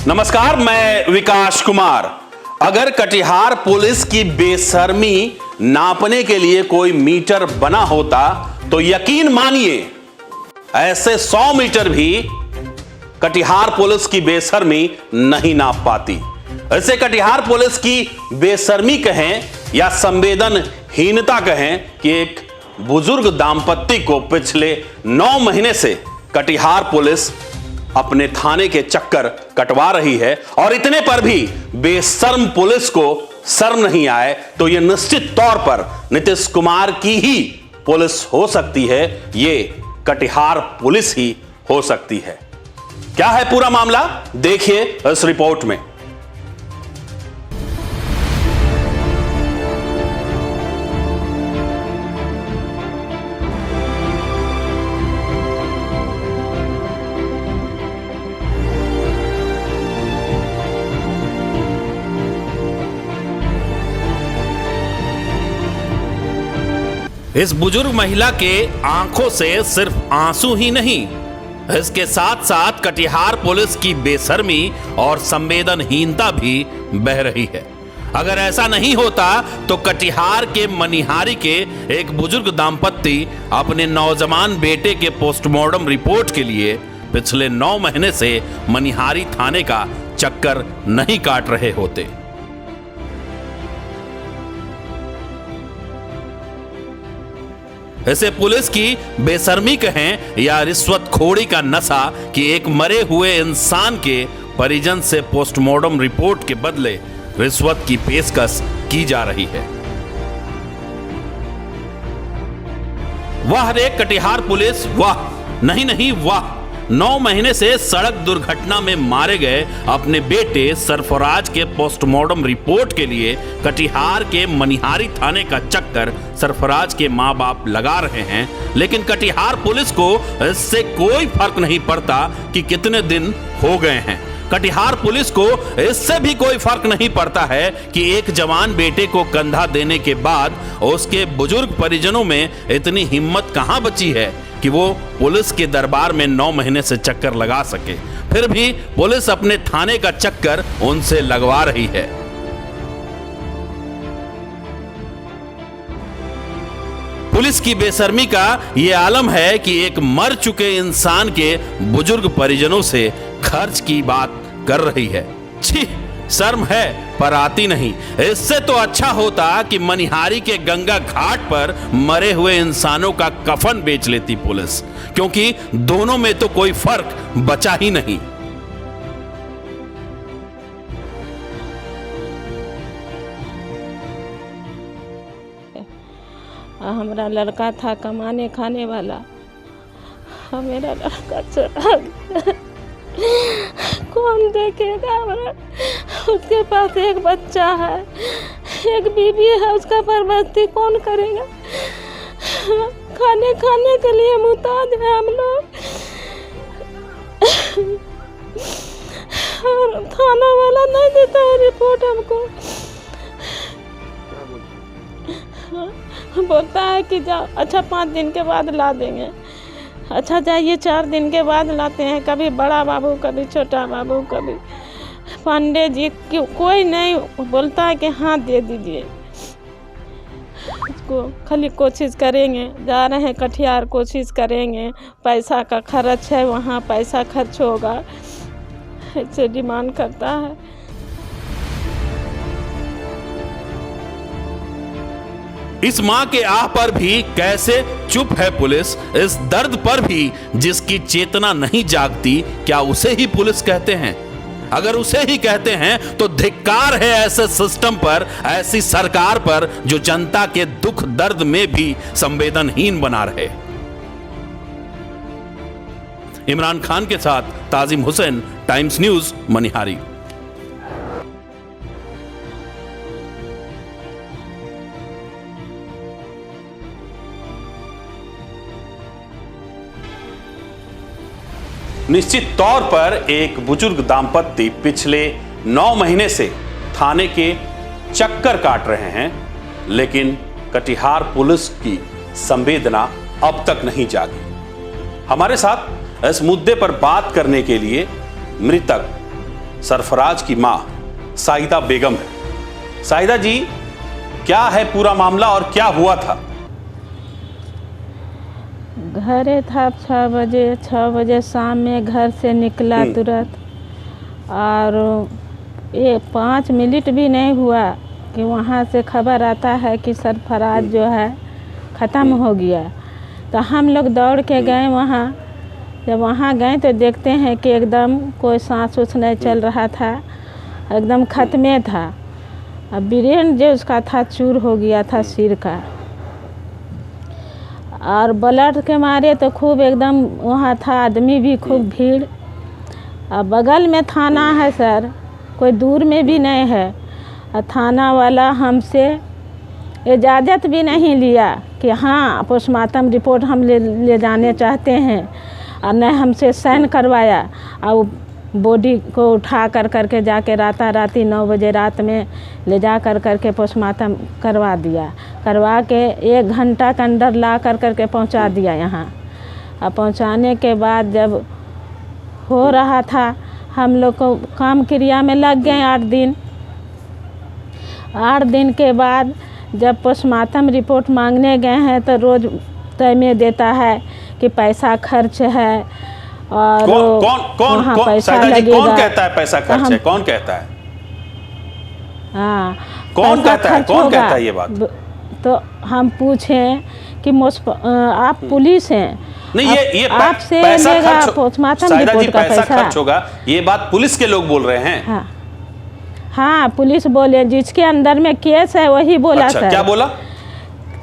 नमस्कार, मैं विकास कुमार। अगर कटिहार पुलिस की बेशर्मी नापने के लिए कोई मीटर बना होता तो यकीन मानिए ऐसे 100 मीटर भी कटिहार पुलिस की बेशर्मी नहीं नाप पाती। ऐसे कटिहार पुलिस की बेशर्मी कहें या संवेदनहीनता कहें कि एक बुजुर्ग दांपत्य को पिछले 9 महीने से कटिहार पुलिस अपने थाने के चक्कर कटवा रही है और इतने पर भी बेशर्म पुलिस को शर्म नहीं आए तो यह निश्चित तौर पर नीतीश कुमार की ही पुलिस हो सकती है। ये कटिहार पुलिस ही हो सकती है। क्या है पूरा मामला, देखिए इस रिपोर्ट में। इस बुजुर्ग महिला के आंखों से सिर्फ आंसू ही नहीं, इसके साथ साथ कटिहार पुलिस की बेशर्मी और संवेदनहीनता भी बह रही है। अगर ऐसा नहीं होता तो कटिहार के मनिहारी के एक बुजुर्ग दांपत्य अपने नौजवान बेटे के पोस्टमार्टम रिपोर्ट के लिए पिछले 9 महीने से मनिहारी थाने का चक्कर नहीं काट रहे होते। इसे पुलिस की बेशर्मी कहें या रिश्वतखोरी का नशा कि एक मरे हुए इंसान के परिजन से पोस्टमार्टम रिपोर्ट के बदले रिश्वत की पेशकश की जा रही है। वाह रे कटिहार पुलिस, वाह नहीं वाह। 9 महीने से सड़क दुर्घटना में मारे गए अपने बेटे सरफराज के पोस्टमार्टम रिपोर्ट के लिए कटिहार के मनिहारी थाने का चक्कर सरफराज के मां बाप लगा रहे हैं, लेकिन कटिहार पुलिस को इससे कोई फर्क नहीं पड़ता कि कितने दिन हो गए हैं। कटिहार पुलिस को इससे भी कोई फर्क नहीं पड़ता है कि एक जवान बेटे को कंधा देने के बाद उसके बुजुर्ग परिजनों में इतनी हिम्मत कहां बची है कि वो पुलिस के दरबार में 9 महीने से चक्कर लगा सके। फिर भी पुलिस अपने थाने का चक्कर उनसे लगवा रही है। पुलिस की बेशर्मी का यह आलम है कि एक मर चुके इंसान के बुजुर्ग परिजनों से खर्च की बात कर रही है। छी, शर्म है पर आती नहीं। इससे तो अच्छा होता कि मनिहारी के गंगा घाट पर मरे हुए इंसानों का कफन बेच लेती पुलिस, क्योंकि दोनों में तो कोई फर्क बचा ही नहीं। हमारा लड़का था कमाने खाने वाला, मेरा लड़का चला गया। कौन देखेगा हमारा? उसके पास एक बच्चा है, एक बीवी है, उसका परवरिश कौन करेगा? खाने के लिए मुहताज है हम लोग। और थाना वाला नहीं देता है रिपोर्ट हमको। बोलता है कि जाओ, अच्छा 5 दिन के बाद ला देंगे। अच्छा जाइए 4 दिन के बाद लाते हैं, कभी बड़ा बाबू, कभी छोटा बाबू, कभी पांडे जी, कोई नहीं बोलता है कि हाँ दे दीजिए। उसको खाली कोशिश करेंगे, जा रहे हैं कटिहार, कोशिश करेंगे, पैसा का खर्च है, वहाँ पैसा खर्च होगा, ऐसे डिमांड करता है। इस मां के आह पर भी कैसे चुप है पुलिस। इस दर्द पर भी जिसकी चेतना नहीं जागती, क्या उसे ही पुलिस कहते हैं? अगर उसे ही कहते हैं तो धिक्कार है ऐसे सिस्टम पर, ऐसी सरकार पर जो जनता के दुख दर्द में भी संवेदनहीन बना रहे। इमरान खान के साथ ताजिम हुसैन, टाइम्स न्यूज, मनिहारी। निश्चित तौर पर एक बुजुर्ग दांपत्य पिछले 9 महीने से थाने के चक्कर काट रहे हैं, लेकिन कटिहार पुलिस की संवेदना अब तक नहीं जागी। हमारे साथ इस मुद्दे पर बात करने के लिए मृतक सरफराज की मां साहिदा बेगम है। साहिदा जी, क्या है पूरा मामला और क्या हुआ था? घरे था 6 बजे शाम में घर से निकला तुरंत, और ये 5 मिनट भी नहीं हुआ कि वहाँ से खबर आता है कि सरफराज जो है ख़त्म हो गया। तो हम लोग दौड़ के गए वहाँ। जब वहाँ गए तो देखते हैं कि एकदम कोई सांस उस नहीं चल रहा था, एकदम ख़त्मे था। अब ब्रेन जो उसका था चूर हो गया था सिर का, और ब्लड के मारे तो खूब एकदम वहाँ था आदमी भी खूब भीड़। अब बगल में थाना है सर, कोई दूर में भी नहीं है। और थाना वाला हमसे इजाज़त भी नहीं लिया कि हाँ पोस्टमार्टम रिपोर्ट हम ले जाने चाहते हैं, और न हमसे साइन करवाया। और बॉडी को उठा करके जाके राती 9 बजे रात में ले जा करके पोस्टमार्टम करवा दिया। करवा के 1 घंटा के अंदर ला करके पहुंचा दिया यहाँ। और पहुंचाने के बाद जब हो रहा था, हम लोग को काम क्रिया में लग गए 8 दिन। 8 दिन के बाद जब पोस्टमार्टम रिपोर्ट मांगने गए हैं तो रोज़ तय में देता है कि पैसा खर्च है, और कौन पैसा लगेगा। कौन कहता है पैसा खर्च है? कौन कहता है? हाँ, कौन कहता है? कौन कहता है ये बात? तो हम पूछें कि आप पुलिस हैं, नहीं, ये आपसे पैसा लेगा पोस्टमार्टम रिपोर्ट का पैसा खर्च होगा, ये बात पुलिस के लोग बोल रहे हैं। हाँ, पुलिस बोले, जिसके अंदर में केस है वही बोला। अच्छा, सर क्या बोला?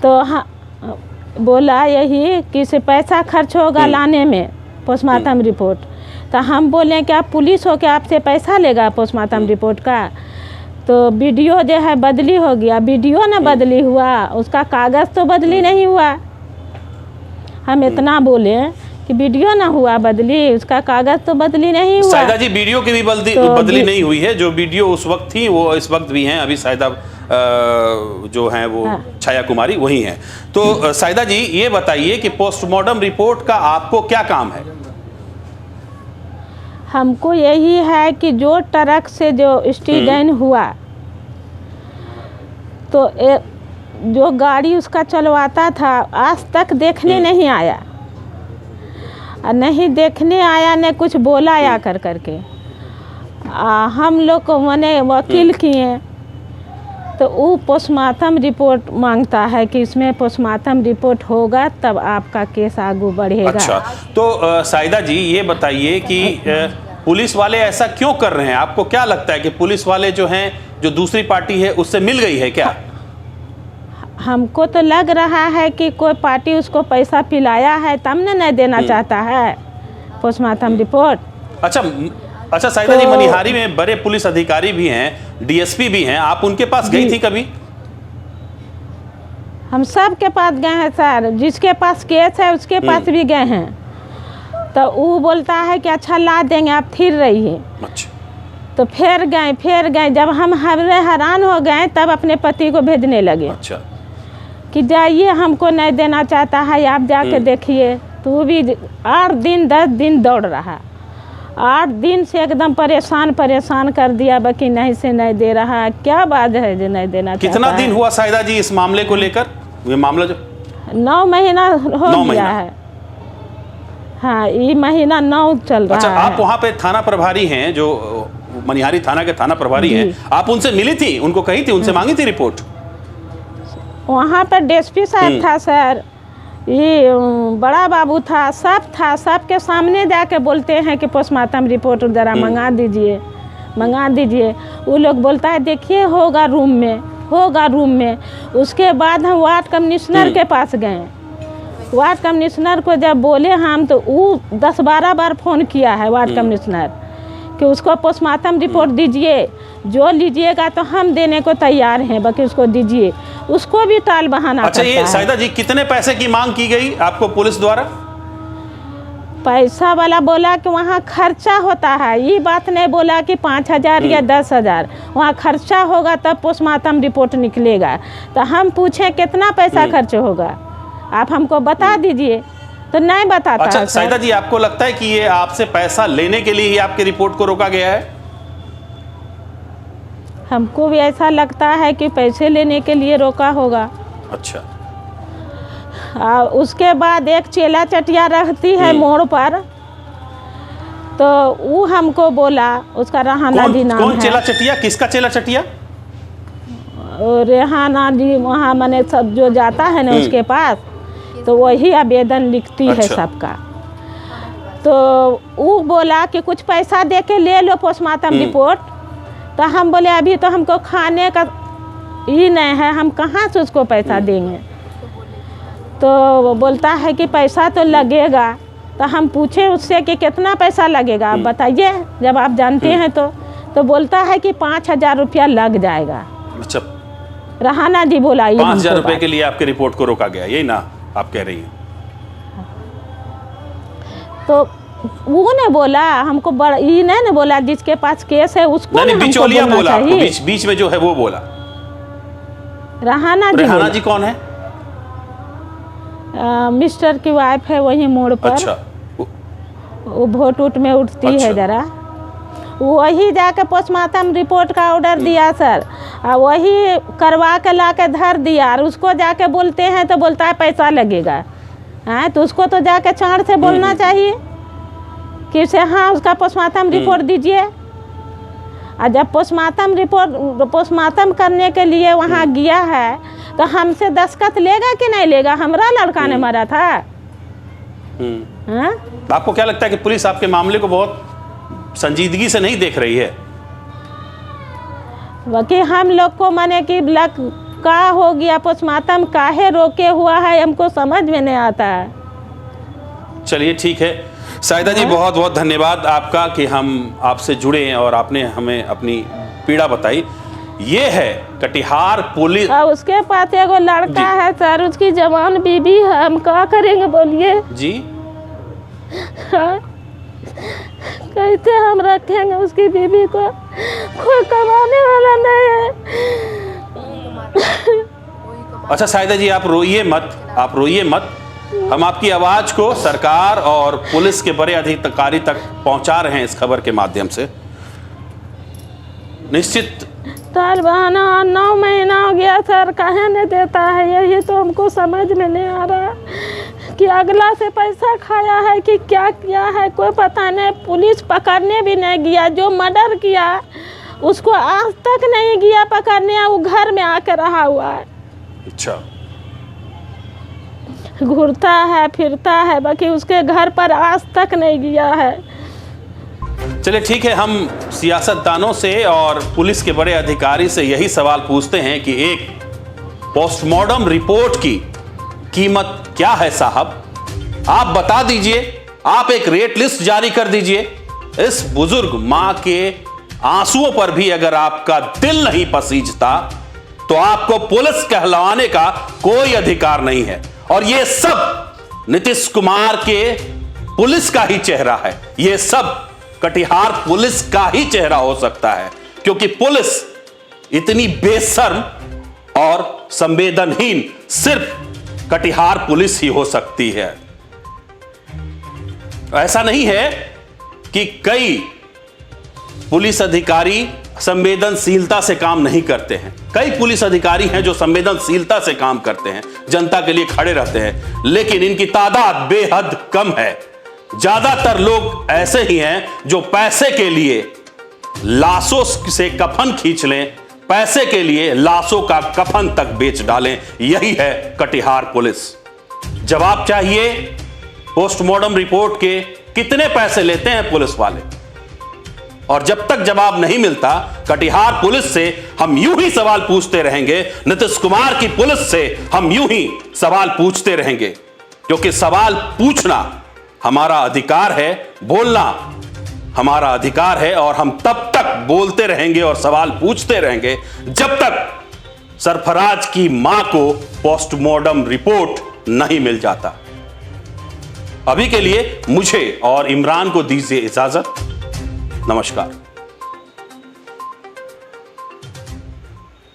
तो हाँ, बोला यही कि से पैसा खर्च होगा लाने में पोस्टमार्टम रिपोर्ट। तो हम बोले कि आप पुलिस हो के आपसे पैसा लेगा पोस्टमार्टम रिपोर्ट का? तो वीडियो जो है बदली हो गया। वीडियो ना बदली हुआ, उसका कागज़ तो बदली नहीं हुआ। हम इतना बोले कि वीडियो ना हुआ बदली, उसका कागज़ तो बदली नहीं हुआ। साहिदा जी, वीडियो की भी बदली नहीं हुई है। जो वीडियो उस वक्त थी वो इस वक्त भी हैं। अभी साहिदा जो हैं वो छाया कुमारी वही हैं। तो साहिदा जी, ये बताइए कि पोस्टमार्टम रिपोर्ट का आपको क्या काम है? हमको यही है कि जो ट्रक से जो एक्सीडेंट हुआ, तो जो गाड़ी उसका चलवाता था आज तक देखने नहीं आया, और नहीं देखने आया, ने कुछ बोला आ करके। हम लोग को मैंने वकील किए, तो वो पोस्टमार्टम रिपोर्ट मांगता है कि इसमें पोस्टमार्टम रिपोर्ट होगा तब आपका केस आगे बढ़ेगा। अच्छा, तो साहिदा जी ये बताइए कि पुलिस वाले ऐसा क्यों कर रहे हैं? आपको क्या लगता है कि पुलिस वाले जो हैं, जो दूसरी पार्टी है उससे मिल गई है क्या? हमको तो लग रहा है कि कोई पार्टी उसको पैसा पिलाया है, तब ने नहीं देना चाहता है पोस्टमार्टम रिपोर्ट। अच्छा साहिदा जी, मनिहारी में बड़े पुलिस अधिकारी भी हैं, डीएसपी भी हैं, आप उनके पास गई थी कभी? हम सब के पास गए हैं सर, जिसके पास केस है उसके पास भी गए हैं। तो वो बोलता है कि अच्छा ला देंगे, आप फिर रहिए। अच्छा, तो फिर गए। जब हम हैरान हो गए तब अपने पति को भेजने लगे। अच्छा, कि जाइए, हमको नहीं देना चाहता है, आप जाके देखिए। तो वो भी 8 दिन 10 दिन दौड़ रहा। 8 दिन से एकदम परेशान कर दिया, बाकी नहीं से नहीं दे रहा। क्या बात है जो नहीं देना चाहता है? कितना दिन हुआ साहिदा जी इस मामले को लेकर? ये मामला जो 9 महीना हो गया है। हाँ, ये महीना 9 चल रहा है। अच्छा, आप वहाँ पे थाना प्रभारी हैं, जो मनिहारी थाना के थाना प्रभारी हैं, आप उनसे मिली थी? उनको कही थी, उनसे मांगी थी रिपोर्ट? वहाँ पर डीएसपी साहब था सर, ये बड़ा बाबू था, सब था। सब के सामने जाके बोलते हैं कि पोस्टमार्टम रिपोर्ट ज़रा मंगा दीजिए। वो लोग बोलता है देखिए होगा रूम में। उसके बाद हम वार्ड कमिश्नर के पास गए। वार्ड कमिश्नर को जब बोले हम, तो वो 10-12 बार फ़ोन किया है वार्ड कमिश्नर कि उसको पोस्टमार्टम रिपोर्ट दीजिए, जो लीजिएगा तो हम देने को तैयार हैं, बाकी उसको दीजिए। उसको भी टाल बहाना अच्छा, ये साहिदा जी, कितने पैसे की मांग की गई आपको पुलिस द्वारा? पैसा वाला बोला कि वहाँ खर्चा होता है, ये बात नहीं बोला कि 5,000 या 10,000। वहाँ खर्चा होगा तब पोस्टमार्टम रिपोर्ट निकलेगा। तो हम पूछें कितना पैसा खर्च होगा, आप हमको बता दीजिए, तो नहीं बताता। अच्छा साहिदा जी, आपको लगता है कि ये आपसे पैसा लेने के लिए ही आपकी रिपोर्ट को रोका गया है? हमको भी ऐसा लगता है कि पैसे लेने के लिए रोका होगा। अच्छा। उसके बाद एक चेला चटिया रहती है मोड़ पर, तो वो हमको बोला, उसका रेहाना जी नाम है। कौन चेला चटिया? किसका चेला चटिया? रेहाना जी वहाँ मैंने सब जो जाता है ना उसके पास, तो वही आवेदन लिखती है सबका। तो वो बोला कि कुछ पैसा दे के ले लो पोस्टमार्टम रिपोर्ट। तो हम बोले अभी तो हमको खाने का ही नहीं है, हम कहाँ से उसको पैसा देंगे। तो बोलता है कि पैसा तो लगेगा। तो हम पूछे उससे कि कितना पैसा लगेगा आप बताइए, जब आप जानते हैं तो बोलता है कि 5,000 रुपया लग जाएगा। अच्छा, रेहाना जी बोला 5,000 रुपए के लिए आपके रिपोर्ट को रोका गया, यही ना आप कह रही हैं? तो वो ने बोला हमको ये नहीं बोला जिसके पास केस है उसको नहीं, बिचौलिया बोला आपको, बीच में जो है वो बोला। रेहाना जी कौन है? मिस्टर की वाइफ है वही मोड़ पर। अच्छा। वो वोट उठ में उठती है जरा, वही जाके पोस्टमार्टम रिपोर्ट का ऑर्डर दिया सर, वही करवा के ला के धर दिया। और उसको जाके बोलते हैं तो बोलता है पैसा लगेगा। हाँ, तो उसको तो जाके चाड़ से बोलना चाहिए कि उसे हाँ उसका पोस्टमार्टम रिपोर्ट दीजिए। और जब पोस्टमार्टम करने के लिए वहाँ गया है तो हमसे दस्तखत लेगा कि नहीं लेगा? हमारा लड़का ने मरा था। हाँ? आपको क्या लगता है कि पुलिस आपके मामले को बहुत संजीदगी से नहीं देख रही है? बाकी हम लोग को माने कि का हो गया, पोस्टमार्टम काहे रोके हुआ है हमको समझ में नहीं आता है। चलिए ठीक है साहिदा जी, बहुत बहुत धन्यवाद आपका कि हम आपसे जुड़े और आपने हमें अपनी पीड़ा बताई। ये है कटिहार पुलिस। उसके पास एगो लड़का है सर, उसकी जवान बीबी है, हम क्या करेंगे बोलिए जी? हाँ? कैसे हम रखेंगे उसकी बीबी को? कोई कमाने वाला नहीं है। अच्छा साहिदा जी, आप रोइए मत, हम आपकी आवाज को सरकार और पुलिस के बड़े अधिकारी तक पहुंचा रहे हैं इस खबर के माध्यम से। निश्चित तार बहाना 9 महीना हो गया सर, काहे नहीं देता है? यही तो हमको समझ में नहीं आ रहा कि अगला से पैसा खाया है कि क्या किया है, कोई पता नहीं। पुलिस पकड़ने भी नहीं गया, जो मर्डर किया उसको आज तक नहीं गया पकड़ने, वो घर में आके रहा हुआ है। अच्छा, घूरता है फिरता है, बाकी उसके घर पर आज तक नहीं गया है। चलिए ठीक है, हम सियासतदानों से और पुलिस के बड़े अधिकारी से यही सवाल पूछते हैं कि एक पोस्टमार्टम रिपोर्ट की कीमत क्या है साहब? आप बता दीजिए, आप एक रेट लिस्ट जारी कर दीजिए। इस बुजुर्ग मां के आंसुओं पर भी अगर आपका दिल नहीं पसीजता तो आपको पुलिस कहलवाने का कोई अधिकार नहीं है। और ये सब नीतीश कुमार के पुलिस का ही चेहरा है, ये सब कटिहार पुलिस का ही चेहरा हो सकता है, क्योंकि पुलिस इतनी बेशर्म और संवेदनहीन सिर्फ कटिहार पुलिस ही हो सकती है। ऐसा नहीं है कि कई पुलिस अधिकारी संवेदनशीलता से काम नहीं करते हैं। कई पुलिस अधिकारी हैं जो संवेदनशीलता से काम करते हैं, जनता के लिए खड़े रहते हैं, लेकिन इनकी तादाद बेहद कम है। ज्यादातर लोग ऐसे ही हैं जो पैसे के लिए लाशों से कफन खींच लें, पैसे के लिए लाशों का कफन तक बेच डालें। यही है कटिहार पुलिस। जवाब चाहिए पोस्टमार्टम रिपोर्ट के कितने पैसे लेते हैं पुलिस वाले, और जब तक जवाब नहीं मिलता कटिहार पुलिस से हम यूं ही सवाल पूछते रहेंगे, नीतीश कुमार की पुलिस से हम यूं ही सवाल पूछते रहेंगे, क्योंकि सवाल पूछना हमारा अधिकार है, बोलना हमारा अधिकार है, और हम तब तक बोलते रहेंगे और सवाल पूछते रहेंगे जब तक सरफराज की मां को पोस्टमार्टम रिपोर्ट नहीं मिल जाता। अभी के लिए मुझे और इमरान को दीजिए इजाजत। नमस्कार।